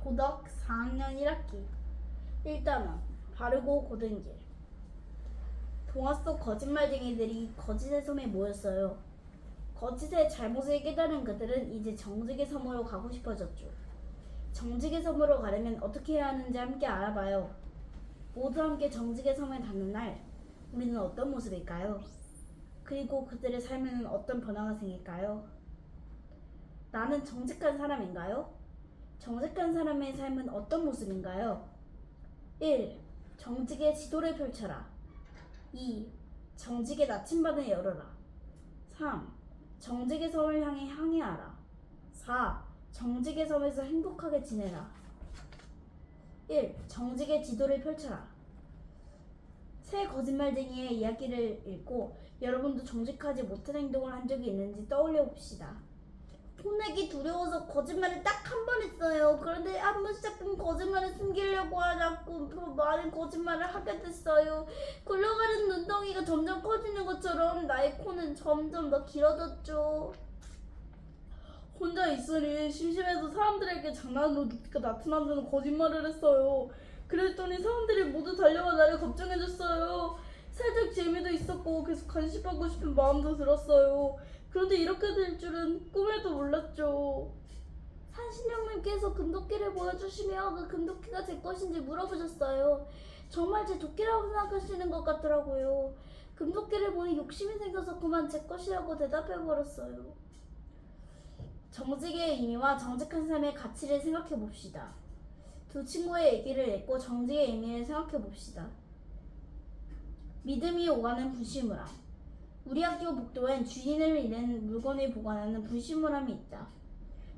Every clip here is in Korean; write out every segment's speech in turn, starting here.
고덕 4학년 1학기 1단원 바르고 고든 길. 동화 속 거짓말쟁이들이 거짓의 섬에 모였어요. 거짓의 잘못을 깨달은 그들은 이제 정직의 섬으로 가고 싶어졌죠. 정직의 섬으로 가려면 어떻게 해야 하는지 함께 알아봐요. 모두 함께 정직의 섬에 닿는 날, 우리는 어떤 모습일까요? 그리고 그들의 삶에는 어떤 변화가 생길까요? 나는 정직한 사람인가요? 정직한 사람의 삶은 어떤 모습인가요? 1. 정직의 지도를 펼쳐라. 2. 정직의 나침반을 열어라. 3. 정직의 섬을 향해 항해하라. 4. 정직의 섬에서 행복하게 지내라. 1. 정직의 지도를 펼쳐라. 새 거짓말쟁이의 이야기를 읽고 여러분도 정직하지 못한 행동을 한 적이 있는지 떠올려 봅시다. 혼내기 두려워서 거짓말을 딱 한 번 했어요. 그런데 한 번 시작된 거짓말을 숨기려고 하자고 많은 거짓말을 하게 됐어요. 굴러가는 눈덩이가 점점 커지는 것처럼 나의 코는 점점 더 길어졌죠. 혼자 있으니 심심해서 사람들에게 장난으로 루피가 나타난다는 거짓말을 했어요. 그랬더니 사람들이 모두 달려와 나를 걱정해줬어요. 살짝 재미도 있었고 계속 간식하고 싶은 마음도 들었어요. 그런데 이렇게 될 줄은 꿈에도 몰랐죠. 산신령님께서 금도끼를 보여주시며 그 금도끼가 제 것인지 물어보셨어요. 정말 제 도끼라고 생각하시는 것 같더라고요. 금도끼를 보니 욕심이 생겨서 그만 제 것이라고 대답해버렸어요. 정직의 의미와 정직한 삶의 가치를 생각해 봅시다. 두 친구의 얘기를 읽고 정직의 의미를 생각해 봅시다. 믿음이 오가는 분실무람. 우리 학교 복도엔 주인을 잃은 물건을 보관하는 분실무람이 있다.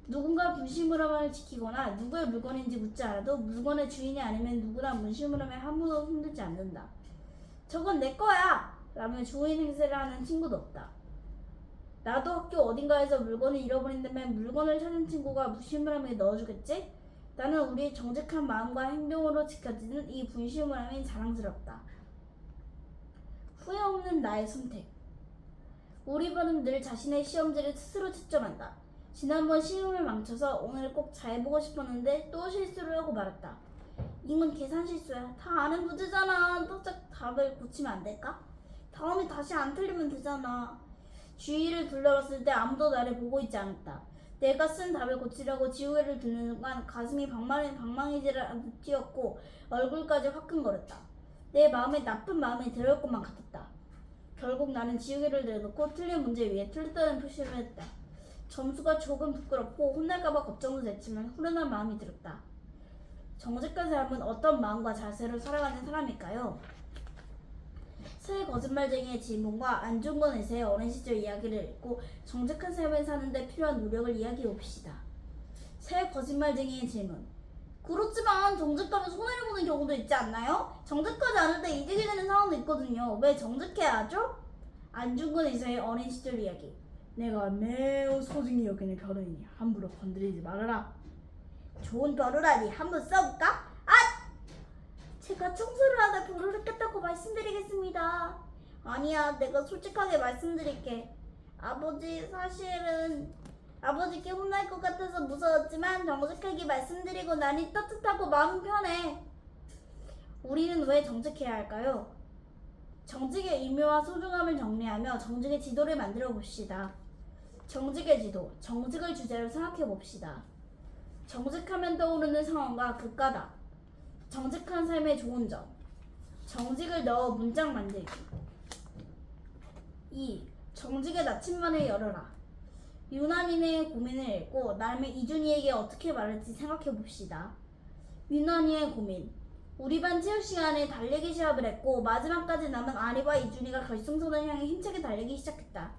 누군가 분실무람을 지키거나 누구의 물건인지 묻지 않아도 물건의 주인이 아니면 누구나 분실무람에 아무도 손대지 않는다. 저건 내 거야! 라며 주인 행세를 하는 친구도 없다. 나도 학교 어딘가에서 물건을 잃어버린다면 물건을 찾은 친구가 분실무람에 넣어주겠지? 나는 우리의 정직한 마음과 행동으로 지켜지는 이 분실무람이 자랑스럽다. 후회 없는 나의 선택. 우리 반은 늘 자신의 시험지를 스스로 채점한다. 지난번 시험을 망쳐서 오늘 꼭 잘 보고 싶었는데 또 실수를 하고 말았다. 이건 계산 실수야. 다 아는 문제잖아. 살짝 답을 고치면 안 될까? 다음에 다시 안 틀리면 되잖아. 주위를 둘러봤을 때 아무도 나를 보고 있지 않았다. 내가 쓴 답을 고치려고 지우개를 드는 순간 가슴이 방망이질을 하듯 뛰었고 얼굴까지 화끈거렸다. 내 마음에 나쁜 마음이 들어올 것만 같았다. 결국 나는 지우개를 내놓고 틀린 문제 위에 틀렸다는 표시를 했다. 점수가 조금 부끄럽고 혼날까봐 걱정도 됐지만 후련한 마음이 들었다. 정직한 사람은 어떤 마음과 자세로 살아가는 사람일까요? 새 거짓말쟁이의 질문과 안중근 의사의 어린 시절 이야기를 읽고 정직한 삶을 사는데 필요한 노력을 이야기해 봅시다. 새 거짓말쟁이의 질문. 그렇지만 정직하면 손해를 보는 경우도 있지 않나요? 정직하지 않을 때 이득이 되는 상황도 있거든요. 왜 정직해야 하죠? 안중근 의사의 어린 시절 이야기. 내가 매우 소중히 여기는 벼른이니 함부로 건드리지 말아라. 좋은 벼루라니 한번 써볼까? 아! 제가 청소를 하다 벼루를 깼다고 말씀드리겠습니다. 아니야, 내가 솔직하게 말씀드릴게. 아버지, 사실은 아버지께 혼날 것 같아서 무서웠지만 정직하게 말씀드리고 나니 따뜻하고 마음 편해. 우리는 왜 정직해야 할까요? 정직의 의미와 소중함을 정리하며 정직의 지도를 만들어 봅시다. 정직의 지도, 정직을 주제로 생각해 봅시다. 정직하면 떠오르는 상황과 극과다. 정직한 삶의 좋은 점. 정직을 넣어 문장 만들기. 2. 정직의 나침반을 열어라. 유난히의 고민을 읽고 나름의 이준이에게 어떻게 말할지 생각해 봅시다. 유난히의 고민. 우리 반 체육 시간에 달리기 시합을 했고 마지막까지 남은 아리와 이준이가 결승선을 향해 힘차게 달리기 시작했다.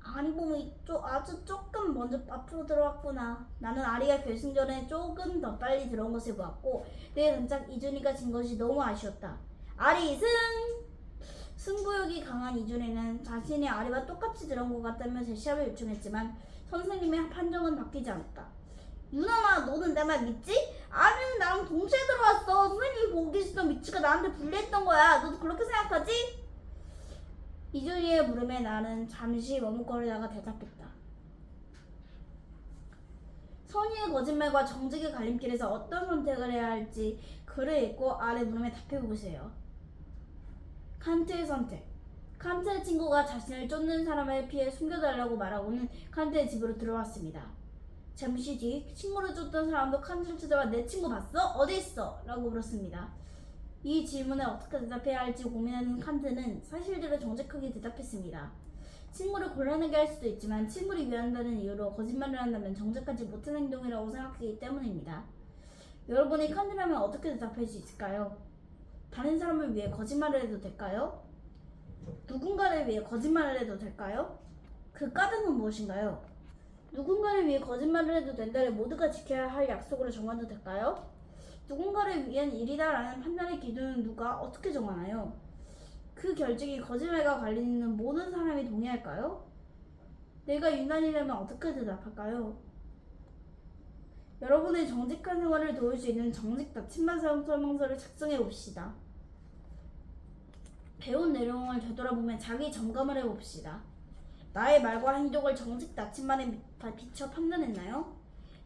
아리 몸이 아주 조금 먼저 앞으로 들어왔구나. 나는 아리가 결승전에 조금 더 빨리 들어온 것을 보았고 내 단짝 이준이가 진 것이 너무 아쉬웠다. 아리 승! 승부욕이 강한 이준이는 자신이 아리와 똑같이 들어온 것 같다며 재시합을 요청했지만 선생님의 판정은 바뀌지 않았다. 유나나, 너는 내 말 믿지? 아리는 나랑 동시에 들어왔어. 선생님이 보고 계시던 위치가 나한테 불리했던 거야. 너도 그렇게 생각하지? 이준이의 물음에 나는 잠시 머뭇거리다가 대답했다. 선의의 거짓말과 정직의 갈림길에서 어떤 선택을 해야 할지 글을 읽고 아래 물음에 답해보세요. 칸트의 선택. 칸트의 친구가 자신을 쫓는 사람을 피해 숨겨달라고 말하고는 칸트의 집으로 들어왔습니다. 잠시 뒤 친구를 쫓던 사람도 칸트를 찾아와 내 친구 봤어? 어디 있어? 라고 물었습니다. 이 질문에 어떻게 대답해야 할지 고민하는 칸트는 사실대로 정직하게 대답했습니다. 친구를 곤란하게 할 수도 있지만 친구를 위한다는 이유로 거짓말을 한다면 정직하지 못한 행동이라고 생각하기 때문입니다. 여러분이 칸트라면 어떻게 대답할 수 있을까요? 다른 사람을 위해 거짓말을 해도 될까요? 누군가를 위해 거짓말을 해도 될까요? 그 까닭은 무엇인가요? 누군가를 위해 거짓말을 해도 된다를 모두가 지켜야 할 약속으로 정해도 될까요? 누군가를 위한 일이다라는 판단의 기준은 누가 어떻게 정하나요? 그 결정이 거짓말과 관련 있는 모든 사람이 동의할까요? 내가 유난이라면 어떻게 대답할까요? 여러분의 정직한 생활을 도울 수 있는 정직 나침반 사용 설명서를 작성해 봅시다. 배운 내용을 되돌아보면 자기 점검을 해봅시다. 나의 말과 행동을 정직 나침반에 비춰 판단했나요?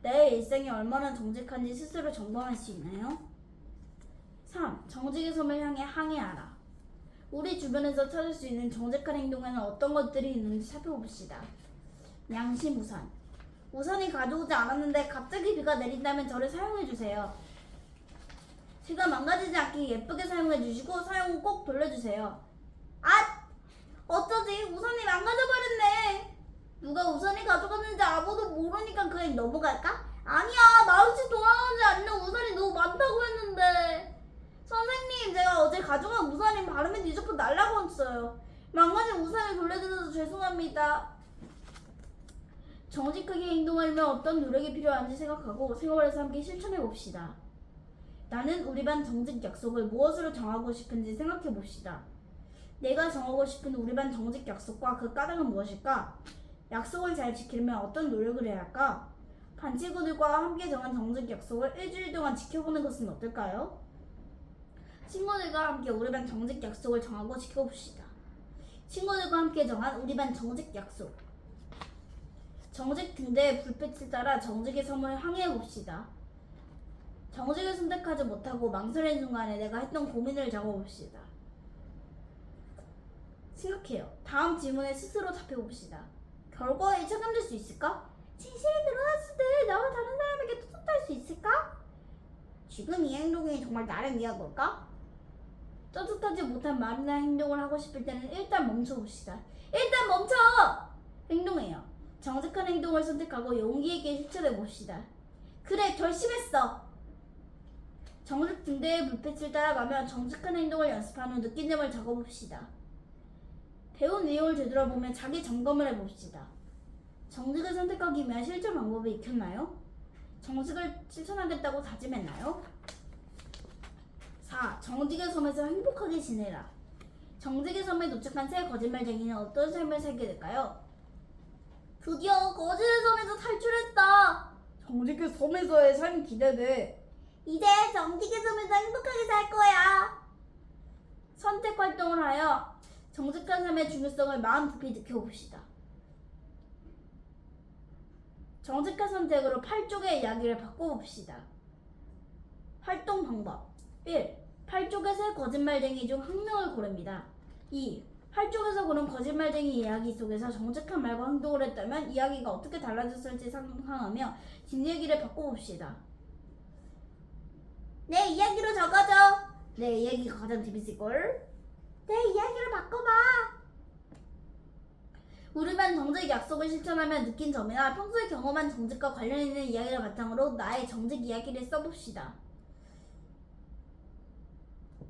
나의 일상이 얼마나 정직한지 스스로 점검할 수 있나요? 3. 정직의 섬을 향해 항해하라. 우리 주변에서 찾을 수 있는 정직한 행동에는 어떤 것들이 있는지 살펴봅시다. 양심 우산. 우산이 가져오지 않았는데 갑자기 비가 내린다면 저를 사용해주세요. 제가 망가지지 않게 예쁘게 사용해주시고 사용 후 꼭 돌려주세요. 아! 어쩌지? 우산이 망가져버렸네. 누가 우산이 가져갔는지 아무도 모르니까 그냥 넘어갈까? 아니야, 마우스 돌아오지 않는 우산이 너무 많다고 했는데. 선생님, 제가 어제 가져간 우산이 바람에 뒤집어 날아갔어요. 망가진 우산을 돌려드려서 죄송합니다. 정직하게 행동하려면 어떤 노력이 필요한지 생각하고 생활에서 함께 실천해봅시다. 나는 우리 반 정직 약속을 무엇으로 정하고 싶은지 생각해봅시다. 내가 정하고 싶은 우리 반 정직 약속과 그 까닭은 무엇일까? 약속을 잘 지키려면 어떤 노력을 해야 할까? 반 친구들과 함께 정한 정직 약속을 일주일 동안 지켜보는 것은 어떨까요? 친구들과 함께 우리 반 정직 약속을 정하고 지켜봅시다. 친구들과 함께 정한 우리 반 정직 약속. 정직 등대의 불빛을 따라 정직의 섬을 항해해봅시다. 정직을 선택하지 못하고 망설이는 순간에 내가 했던 고민을 적어봅시다. 생각해요. 다음 질문에 스스로 답해봅시다. 결과에 책임질 수 있을까? 진실이 드러났을 때 나와 다른 사람에게 떳떳할 수 있을까? 지금 이 행동이 정말 나를 위한 걸까? 떳떳하지 못한 말이나 행동을 하고 싶을 때는 일단 멈춰봅시다. 일단 멈춰! 행동해요. 정직한 행동을 선택하고 용기 있게 실천해봅시다. 그래, 결심했어! 정직 등대의 불빛을 따라가며 정직한 행동을 연습한 후 느낀 점을 적어봅시다. 배운 내용을 되돌아보면 자기 점검을 해봅시다. 정직을 선택하기 위한 실천 방법이 익혔나요? 정직을 실천하겠다고 다짐했나요? 4. 정직의 섬에서 행복하게 지내라. 정직의 섬에 도착한 새 거짓말쟁이는 어떤 삶을 살게 될까요? 드디어 거짓의 섬에서 탈출했다. 정직의 섬에서의 삶이 기대돼. 이제 정직의 섬에서 행복하게 살 거야. 선택 활동을 하여 정직한 삶의 중요성을 마음 깊이 느껴봅시다. 정직한 선택으로 8쪽의 이야기를 바꿔봅시다. 활동 방법 1. 8쪽의 새 거짓말쟁이 중 한 명을 고릅니다. 2. 8쪽에서 고른 거짓말쟁이 이야기 속에서 정직한 말과 행동을 했다면 이야기가 어떻게 달라졌을지 상상하며 뒷얘기를 바꿔봅시다. 내 이야기로 적어줘. 내 이야기가 가장 재밌을걸? 내 이야기를 바꿔봐. 우리 반 정직 약속을 실천하며 느낀 점이나 평소에 경험한 정직과 관련 있는 이야기를 바탕으로 나의 정직 이야기를 써봅시다.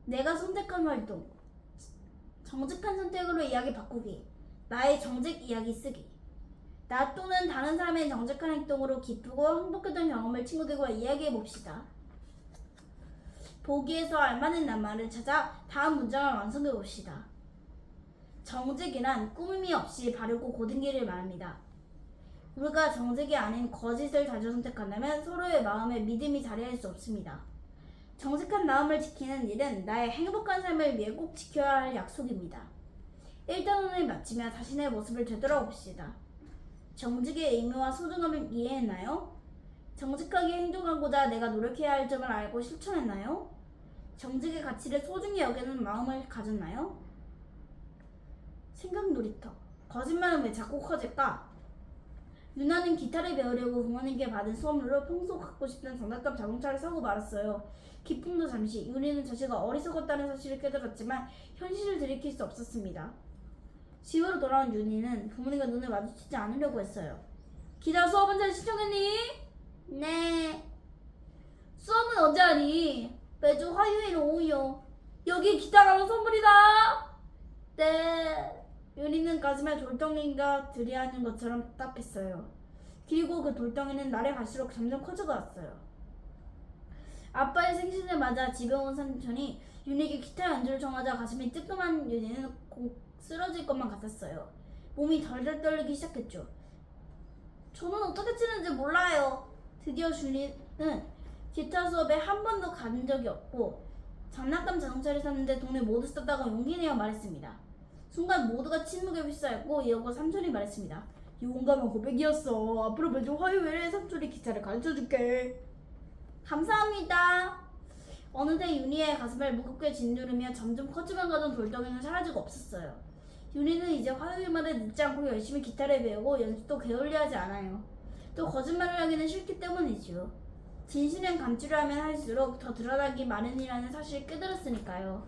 내가 선택한 활동. 정직한 선택으로 이야기 바꾸기. 나의 정직 이야기 쓰기. 나 또는 다른 사람의 정직한 행동으로 기쁘고 행복했던 경험을 친구들과 이야기해봅시다. 보기에서 알맞는 낱말을 찾아 다음 문장을 완성해봅시다. 정직이란 꾸밈이 없이 바르고 고든 길을 말합니다. 우리가 정직이 아닌 거짓을 자주 선택한다면 서로의 마음에 믿음이 자리할 수 없습니다. 정직한 마음을 지키는 일은 나의 행복한 삶을 위해 꼭 지켜야 할 약속입니다. 1단원을 마치며 자신의 모습을 되돌아봅시다. 정직의 의미와 소중함을 이해했나요? 정직하게 행동하고자 내가 노력해야 할 점을 알고 실천했나요? 정직의 가치를 소중히 여기는 마음을 가졌나요? 생각 놀이터. 거짓말은 왜 자꾸 커질까? 유나는 기타를 배우려고 부모님께 받은 수업료로 평소 갖고 싶던 장난감 자동차를 사고 말았어요. 기쁨도 잠시. 윤희는 자신가 어리석었다는 사실을 깨달았지만 현실을 들이킬 수 없었습니다. 집으로 돌아온 윤희는 부모님과 눈을 마주치지 않으려고 했어요. 기타 수업은 잘 신청했니? 네. 수업은 언제 하니? 매주 화요일 오후요. 여기 기타 가는 선물이다. 네. 윤희는 가슴에 돌덩이가 들이하는 것처럼 답답했어요. 그리고 그 돌덩이는 날에 갈수록 점점 커져갔어요. 아빠의 생신을 맞아 집에 온 삼촌이 윤희에게 기타 연주를 청하자 가슴이 뜨끔한 윤희는 곧 쓰러질 것만 같았어요. 몸이 덜덜 떨리기 시작했죠. 저는 어떻게 치는지 몰라요. 드디어 준이는 기타 수업에 한 번도 간 적이 없고 장난감 자동차를 샀는데 돈을 모두 썼다고 용기내어 말했습니다. 순간 모두가 침묵에 휩싸였고 이어고 삼촌이 말했습니다. 용감한 고백이었어. 앞으로 매주 화요일에 삼촌이 기타를 가르쳐줄게. 감사합니다. 어느새 윤희의 가슴을 무겁게 짓누르며 점점 커지만 가던 돌덩이는 사라지고 없었어요. 윤희는 이제 화요일마다 늦지 않고 열심히 기타를 배우고 연습도 게을리하지 않아요. 또 거짓말을 하기는 싫기 때문이지요. 진실은 감추려 하면 할수록 더 드러나기 마련이라는 사실을 깨달았으니까요.